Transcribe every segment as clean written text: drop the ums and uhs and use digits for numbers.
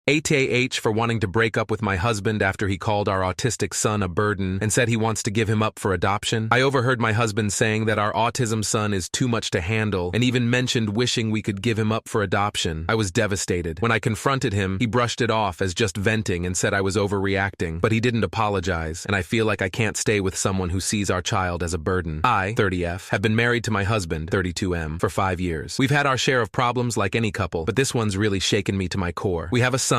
ATAH for wanting to break up with my husband after he called our autistic son a burden and said he wants to give him up for adoption. I overheard my husband saying that our autism son is too much to handle and even mentioned wishing we could give him up for adoption. I was devastated. When I confronted him, he brushed it off as just venting and said I was overreacting, but he didn't apologize, and I feel like I can't stay with someone who sees our child as a burden. I, 30F, have been married to my husband, 32M, for 5 years. We've had our share of problems like any couple, but this one's really shaken me to my core. We have a son,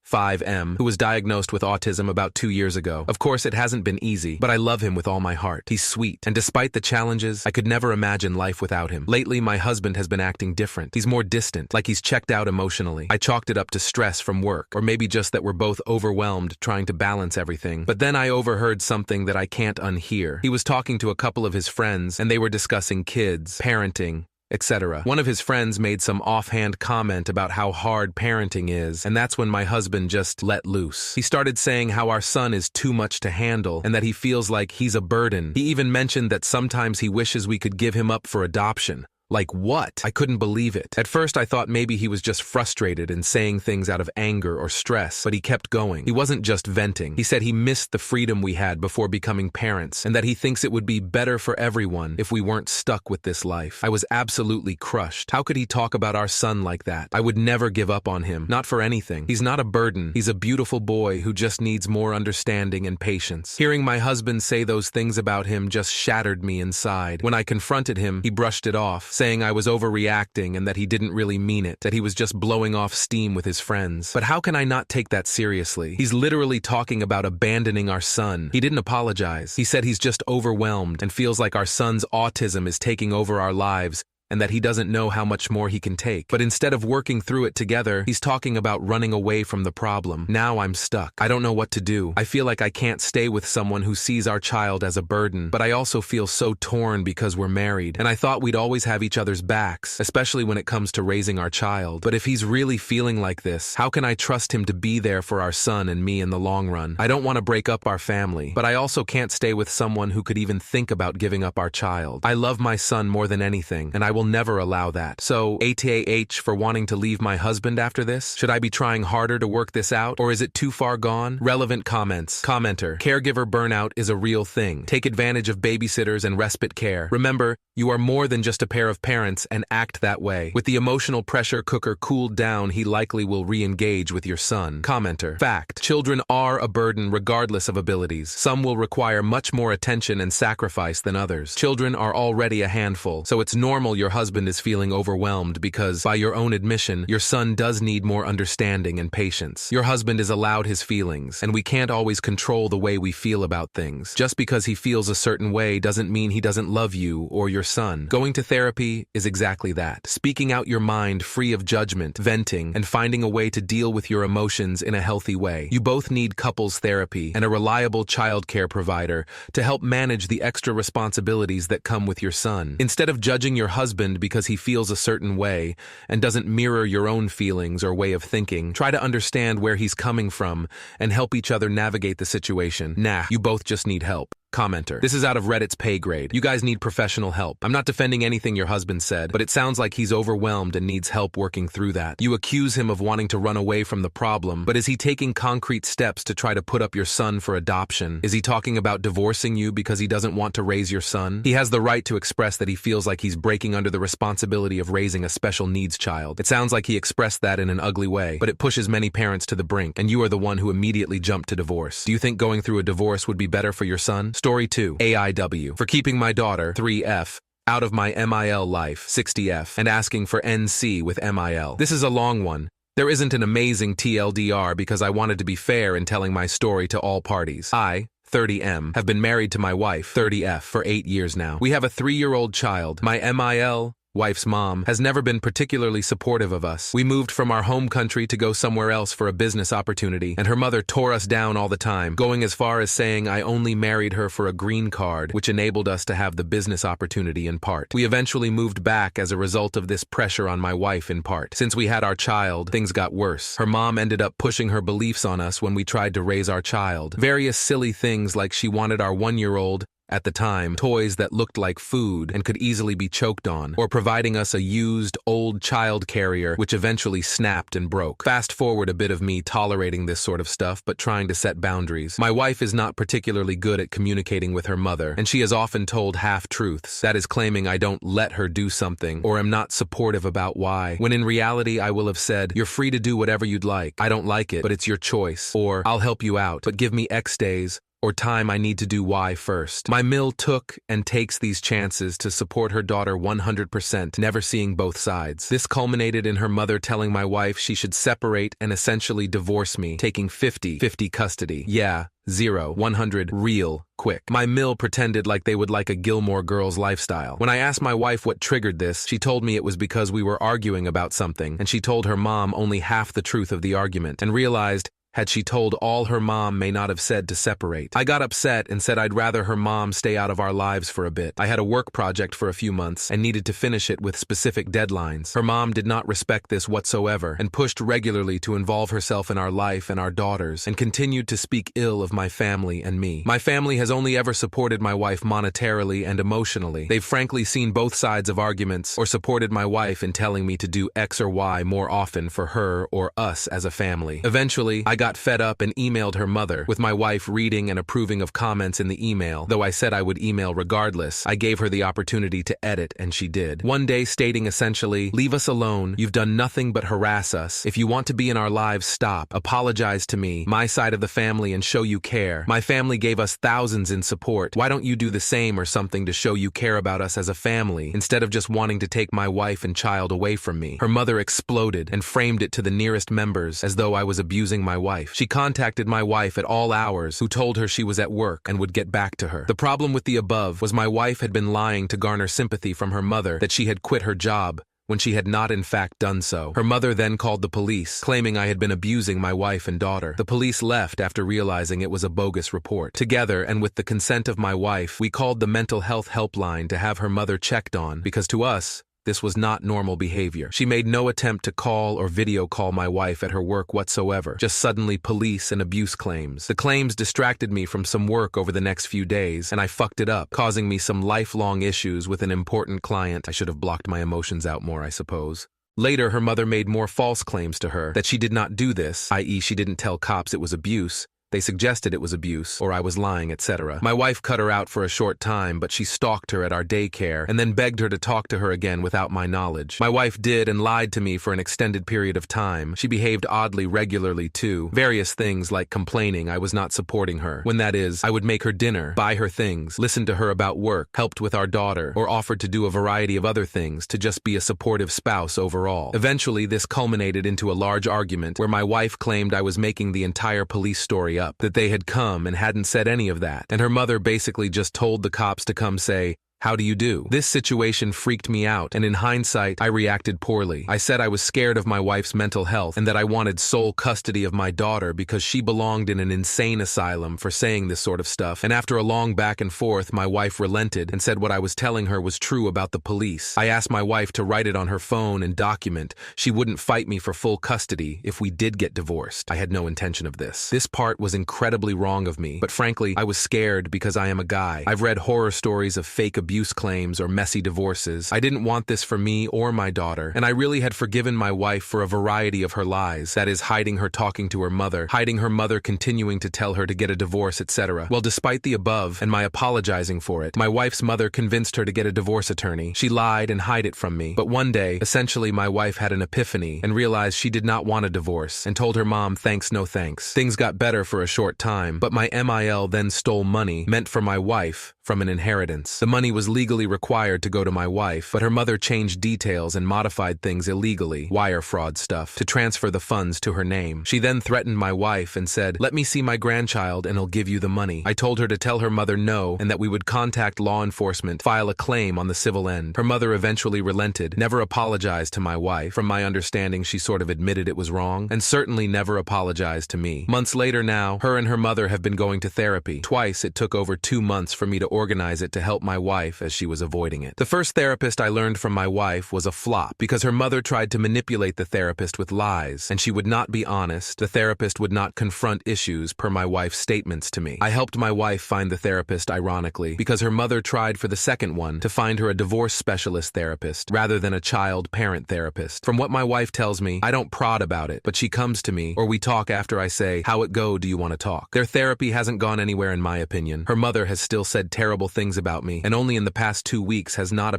5M, who was diagnosed with autism about 2 years ago. Of course, it hasn't been easy, but I love him with all my heart. He's sweet, and despite the challenges, I could never imagine life without him. Lately, my husband has been acting different. He's more distant, like he's checked out emotionally. I chalked it up to stress from work, or maybe just that we're both overwhelmed trying to balance everything. But then I overheard something that I can't unhear. He was talking to a couple of his friends, and they were discussing kids, parenting, etc. One of his friends made some offhand comment about how hard parenting is, and that's when my husband just let loose. He started saying how our son is too much to handle and that he feels like he's a burden. He even mentioned that sometimes he wishes we could give him up for adoption. Like what? I couldn't believe it. At first I thought maybe he was just frustrated and saying things out of anger or stress, but he kept going. He wasn't just venting. He said he missed the freedom we had before becoming parents and that he thinks it would be better for everyone if we weren't stuck with this life. I was absolutely crushed. How could he talk about our son like that? I would never give up on him, not for anything. He's not a burden. He's a beautiful boy who just needs more understanding and patience. Hearing my husband say those things about him just shattered me inside. When I confronted him, he brushed it off, saying I was overreacting and that he didn't really mean it, that he was just blowing off steam with his friends. But how can I not take that seriously? He's literally talking about abandoning our son. He didn't apologize. He said he's just overwhelmed and feels like our son's autism is taking over our lives and that he doesn't know how much more he can take. But instead of working through it together, he's talking about running away from the problem. Now I'm stuck. I don't know what to do. I feel like I can't stay with someone who sees our child as a burden, but I also feel so torn because we're married, and I thought we'd always have each other's backs, especially when it comes to raising our child. But if he's really feeling like this, how can I trust him to be there for our son and me in the long run? I don't want to break up our family, but I also can't stay with someone who could even think about giving up our child. I love my son more than anything, and I will never allow that. So, ATAH for wanting to leave my husband after this? Should I be trying harder to work this out, or is it too far gone? Relevant comments. Commenter: caregiver burnout is a real thing. Take advantage of babysitters and respite care. Remember, you are more than just a pair of parents and act that way. With the emotional pressure cooker cooled down, he likely will re-engage with your son. Commenter: fact: children are a burden regardless of abilities. Some will require much more attention and sacrifice than others. Children are already a handful, so it's normal your husband is feeling overwhelmed because, by your own admission, your son does need more understanding and patience. Your husband is allowed his feelings, and we can't always control the way we feel about things. Just because he feels a certain way doesn't mean he doesn't love you or your son. Going to therapy is exactly that. Speaking out your mind free of judgment, venting, and finding a way to deal with your emotions in a healthy way. You both need couples therapy and a reliable childcare provider to help manage the extra responsibilities that come with your son. Instead of judging your husband because he feels a certain way and doesn't mirror your own feelings or way of thinking, try to understand where he's coming from and help each other navigate the situation. Nah, you both just need help. Commenter: this is out of Reddit's pay grade. You guys need professional help. I'm not defending anything your husband said, but it sounds like he's overwhelmed and needs help working through that. You accuse him of wanting to run away from the problem, but is he taking concrete steps to try to put up your son for adoption? Is he talking about divorcing you because he doesn't want to raise your son? He has the right to express that he feels like he's breaking under the responsibility of raising a special needs child. It sounds like he expressed that in an ugly way, but it pushes many parents to the brink, and you are the one who immediately jumped to divorce. Do you think going through a divorce would be better for your son? Story 2. AIW. For keeping my daughter, 3F, out of my MIL life, 60F, and asking for NC with MIL. This is a long one. There isn't an amazing TLDR because I wanted to be fair in telling my story to all parties. I, 30M, have been married to my wife, 30F, for 8 years now. We have a 3-year-old child. My MIL wife's mom has never been particularly supportive of us. We moved from our home country to go somewhere else for a business opportunity, and her mother tore us down all the time, going as far as saying I only married her for a green card, which enabled us to have the business opportunity in part. We eventually moved back as a result of this pressure on my wife in part. Since we had our child, things got worse. Her mom ended up pushing her beliefs on us when we tried to raise our child. Various silly things like she wanted our 1-year-old at the time, toys that looked like food and could easily be choked on, or providing us a used, old child carrier which eventually snapped and broke. Fast forward a bit of me tolerating this sort of stuff but trying to set boundaries. My wife is not particularly good at communicating with her mother, and she has often told half-truths, that is claiming I don't let her do something or am not supportive about why, when in reality I will have said, "You're free to do whatever you'd like. I don't like it, but it's your choice," or "I'll help you out, but give me X days or time I need to do Y first." My mill took and takes these chances to support her daughter 100%, never seeing both sides. This culminated in her mother telling my wife she should separate and essentially divorce me, taking 50-50 custody. Yeah, 0-100 real quick. My mill pretended like they would like a Gilmore Girls lifestyle. When I asked my wife what triggered this, she told me it was because we were arguing about something, and she told her mom only half the truth of the argument, and realized had she told all her mom may not have said to separate. I got upset and said I'd rather her mom stay out of our lives for a bit. I had a work project for a few months and needed to finish it with specific deadlines. Her mom did not respect this whatsoever and pushed regularly to involve herself in our life and our daughters, and continued to speak ill of my family and me. My family has only ever supported my wife monetarily and emotionally. They've frankly seen both sides of arguments or supported my wife in telling me to do X or Y more often for her or us as a family. Eventually, I got fed up and emailed her mother, with my wife reading and approving of comments in the email. Though I said I would email regardless, I gave her the opportunity to edit, and she did. One day stating essentially, "Leave us alone, you've done nothing but harass us. If you want to be in our lives, stop. Apologize to me, my side of the family, and show you care. My family gave us thousands in support. Why don't you do the same or something to show you care about us as a family, instead of just wanting to take my wife and child away from me?" Her mother exploded and framed it to the nearest members as though I was abusing my wife. She contacted my wife at all hours, who told her she was at work and would get back to her. The problem with the above was my wife had been lying to garner sympathy from her mother that she had quit her job, when she had not in fact done so. Her mother then called the police, claiming I had been abusing my wife and daughter. The police left after realizing it was a bogus report. Together, and with the consent of my wife, we called the mental health helpline to have her mother checked on, because to us, this was not normal behavior. She made no attempt to call or video call my wife at her work whatsoever, just suddenly police and abuse claims. The claims distracted me from some work over the next few days, and I fucked it up, causing me some lifelong issues with an important client. I should have blocked my emotions out more, I suppose. Later, her mother made more false claims to her, that she did not do this, i.e. she didn't tell cops it was abuse. They suggested it was abuse, or I was lying, etc. My wife cut her out for a short time, but she stalked her at our daycare and then begged her to talk to her again without my knowledge. My wife did and lied to me for an extended period of time. She behaved oddly regularly too. Various things like complaining I was not supporting her, when that is, I would make her dinner, buy her things, listen to her about work, helped with our daughter, or offered to do a variety of other things to just be a supportive spouse overall. Eventually, this culminated into a large argument where my wife claimed I was making the entire police story up, that they had come and hadn't said any of that, and her mother basically just told the cops to come say, "How do you do?" This situation freaked me out, and in hindsight, I reacted poorly. I said I was scared of my wife's mental health and that I wanted sole custody of my daughter because she belonged in an insane asylum for saying this sort of stuff, and after a long back and forth, my wife relented and said what I was telling her was true about the police. I asked my wife to write it on her phone and document she wouldn't fight me for full custody if we did get divorced. I had no intention of this. This part was incredibly wrong of me, but frankly, I was scared because I am a guy. I've read horror stories of fake abuse claims or messy divorces. I didn't want this for me or my daughter, and I really had forgiven my wife for a variety of her lies, that is, hiding her talking to her mother, hiding her mother continuing to tell her to get a divorce, etc. Well, despite the above, and my apologizing for it, my wife's mother convinced her to get a divorce attorney. She lied and hid it from me. But one day, essentially my wife had an epiphany and realized she did not want a divorce, and told her mom thanks no thanks. Things got better for a short time, but my MIL then stole money meant for my wife from an inheritance. The money was legally required to go to my wife, but her mother changed details and modified things illegally, wire fraud stuff, to transfer the funds to her name. She then threatened my wife and said, "Let me see my grandchild and I'll give you the money." I told her to tell her mother no, and that we would contact law enforcement, file a claim on the civil end. Her mother eventually relented, never apologized to my wife. From my understanding, she sort of admitted it was wrong, and certainly never apologized to me. Months later now, her and her mother have been going to therapy. Twice it took over 2 months for me to organize it to help my wife as she was avoiding it. The first therapist I learned from my wife was a flop because her mother tried to manipulate the therapist with lies, and she would not be honest. The therapist would not confront issues per my wife's statements to me. I helped my wife find the therapist, ironically, because her mother tried for the second one to find her a divorce specialist therapist rather than a child-parent therapist. From what my wife tells me, I don't prod about it, but she comes to me, or we talk after I say, "How it go, do you want to talk?" Their therapy hasn't gone anywhere in my opinion. Her mother has still said terrible things about me, and only in the past 2 weeks has not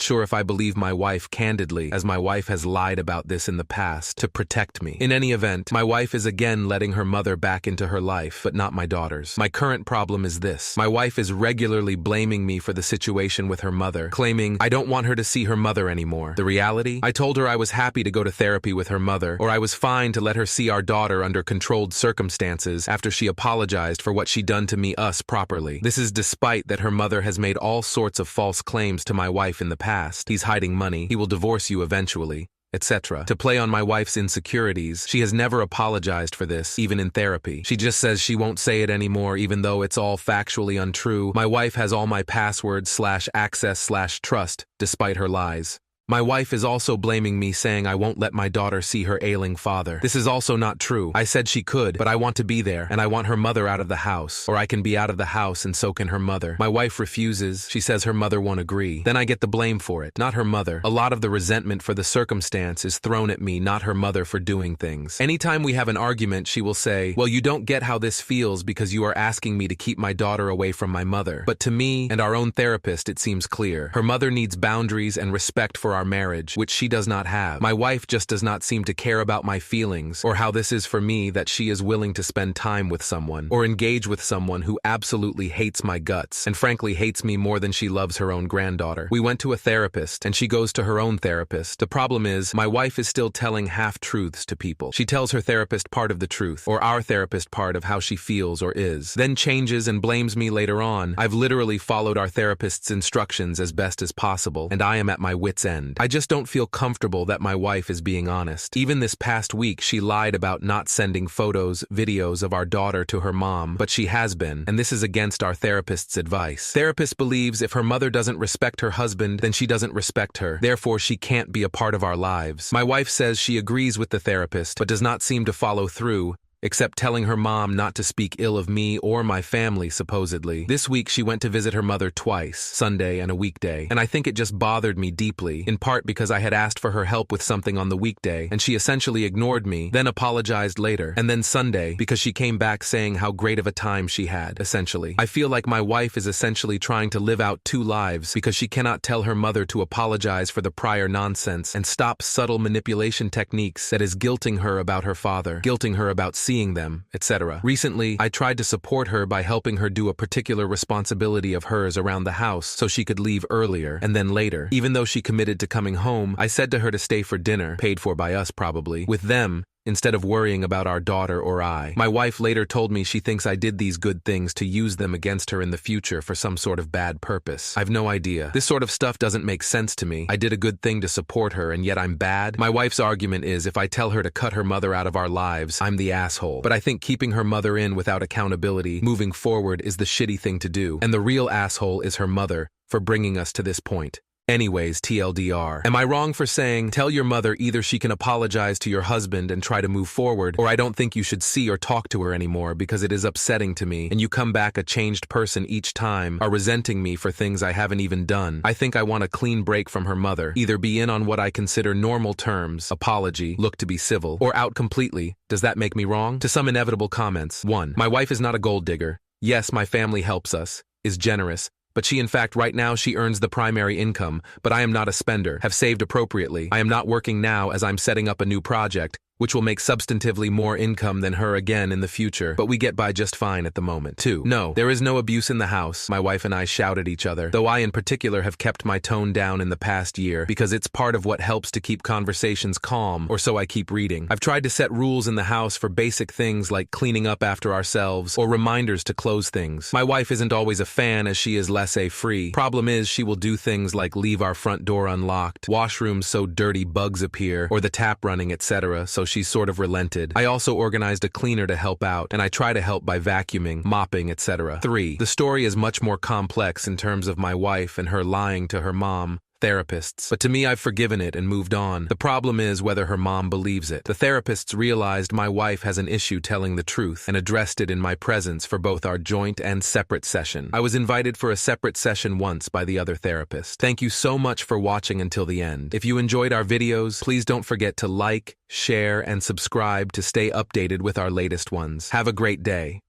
sure if I believe my wife candidly, as my wife has lied about this in the past to protect me. In any event, my wife is again letting her mother back into her life, but not my daughter's. My current problem is this. My wife is regularly blaming me for the situation with her mother, claiming I don't want her to see her mother anymore. The reality? I told her I was happy to go to therapy with her mother, or I was fine to let her see our daughter under controlled circumstances after she apologized for what she'd done to me properly. This is despite that her mother has made all sorts of false claims to my wife in the past. He's hiding money, he will divorce you eventually, etc. To play on my wife's insecurities. She has never apologized for this, even in therapy. She just says she won't say it anymore even though it's all factually untrue. My wife has all my passwords/access/trust, despite her lies. My wife is also blaming me, saying I won't let my daughter see her ailing father. This is also not true. I said she could, but I want to be there, and I want her mother out of the house. Or I can be out of the house and so can her mother. My wife refuses. She says her mother won't agree. Then I get the blame for it, not her mother. A lot of the resentment for the circumstance is thrown at me, not her mother, for doing things. Anytime we have an argument, she will say, "Well, you don't get how this feels because you are asking me to keep my daughter away from my mother." But to me and our own therapist, it seems clear. Her mother needs boundaries and respect for our marriage, which she does not have. My wife just does not seem to care about my feelings or how this is for me, that she is willing to spend time with someone or engage with someone who absolutely hates my guts and frankly hates me more than she loves her own granddaughter. We went to a therapist and she goes to her own therapist. The problem is my wife is still telling half-truths to people. She tells her therapist part of the truth, or our therapist part of how she feels or is, then changes and blames me later on. I've literally followed our therapist's instructions as best as possible, and I am at my wit's end. I just don't feel comfortable that my wife is being honest. Even this past week, she lied about not sending photos, videos of our daughter to her mom, but she has been, and this is against our therapist's advice. Therapist believes if her mother doesn't respect her husband, then she doesn't respect her. Therefore, she can't be a part of our lives. My wife says she agrees with the therapist, but does not seem to follow through, except telling her mom not to speak ill of me or my family, supposedly. This week, she went to visit her mother twice, Sunday and a weekday, and I think it just bothered me deeply, in part because I had asked for her help with something on the weekday, and she essentially ignored me, then apologized later, and then Sunday, because she came back saying how great of a time she had, essentially. I feel like my wife is essentially trying to live out two lives because she cannot tell her mother to apologize for the prior nonsense and stop subtle manipulation techniques that is guilting her about her father, guilting her about seeing them, etc. Recently, I tried to support her by helping her do a particular responsibility of hers around the house so she could leave earlier, and then later, even though she committed to coming home, I said to her to stay for dinner, paid for by us probably, with them, instead of worrying about our daughter or I. My wife later told me she thinks I did these good things to use them against her in the future for some sort of bad purpose. I've no idea. This sort of stuff doesn't make sense to me. I did a good thing to support her and yet I'm bad. My wife's argument is if I tell her to cut her mother out of our lives, I'm the asshole. But I think keeping her mother in without accountability, moving forward, is the shitty thing to do. And the real asshole is her mother for bringing us to this point. Anyways, TLDR. Am I wrong for saying, tell your mother either she can apologize to your husband and try to move forward, or I don't think you should see or talk to her anymore because it is upsetting to me, and you come back a changed person each time, are resenting me for things I haven't even done. I think I want a clean break from her mother, either be in on what I consider normal terms, apology, look to be civil, or out completely. Does that make me wrong? To some inevitable comments. 1. My wife is not a gold digger. Yes, my family helps us, is generous, but she in fact right now she earns the primary income, but I am not a spender, have saved appropriately. I am not working now as I'm setting up a new project, which will make substantively more income than her again in the future, but we get by just fine at the moment. 2. No, there is no abuse in the house. My wife and I shout at each other, though I in particular have kept my tone down in the past year because it's part of what helps to keep conversations calm, or so I keep reading. I've tried to set rules in the house for basic things like cleaning up after ourselves or reminders to close things. My wife isn't always a fan as she is laissez-free. Problem is she will do things like leave our front door unlocked, washrooms so dirty bugs appear, or the tap running, etc., so she's sort of relented. I also organized a cleaner to help out, and I try to help by vacuuming, mopping, etc. 3. The story is much more complex in terms of my wife and her lying to her mom, therapists. But to me, I've forgiven it and moved on. The problem is whether her mom believes it. The therapists realized my wife has an issue telling the truth and addressed it in my presence for both our joint and separate session. I was invited for a separate session once by the other therapist. Thank you so much for watching until the end. If you enjoyed our videos, please don't forget to like, share, and subscribe to stay updated with our latest ones. Have a great day.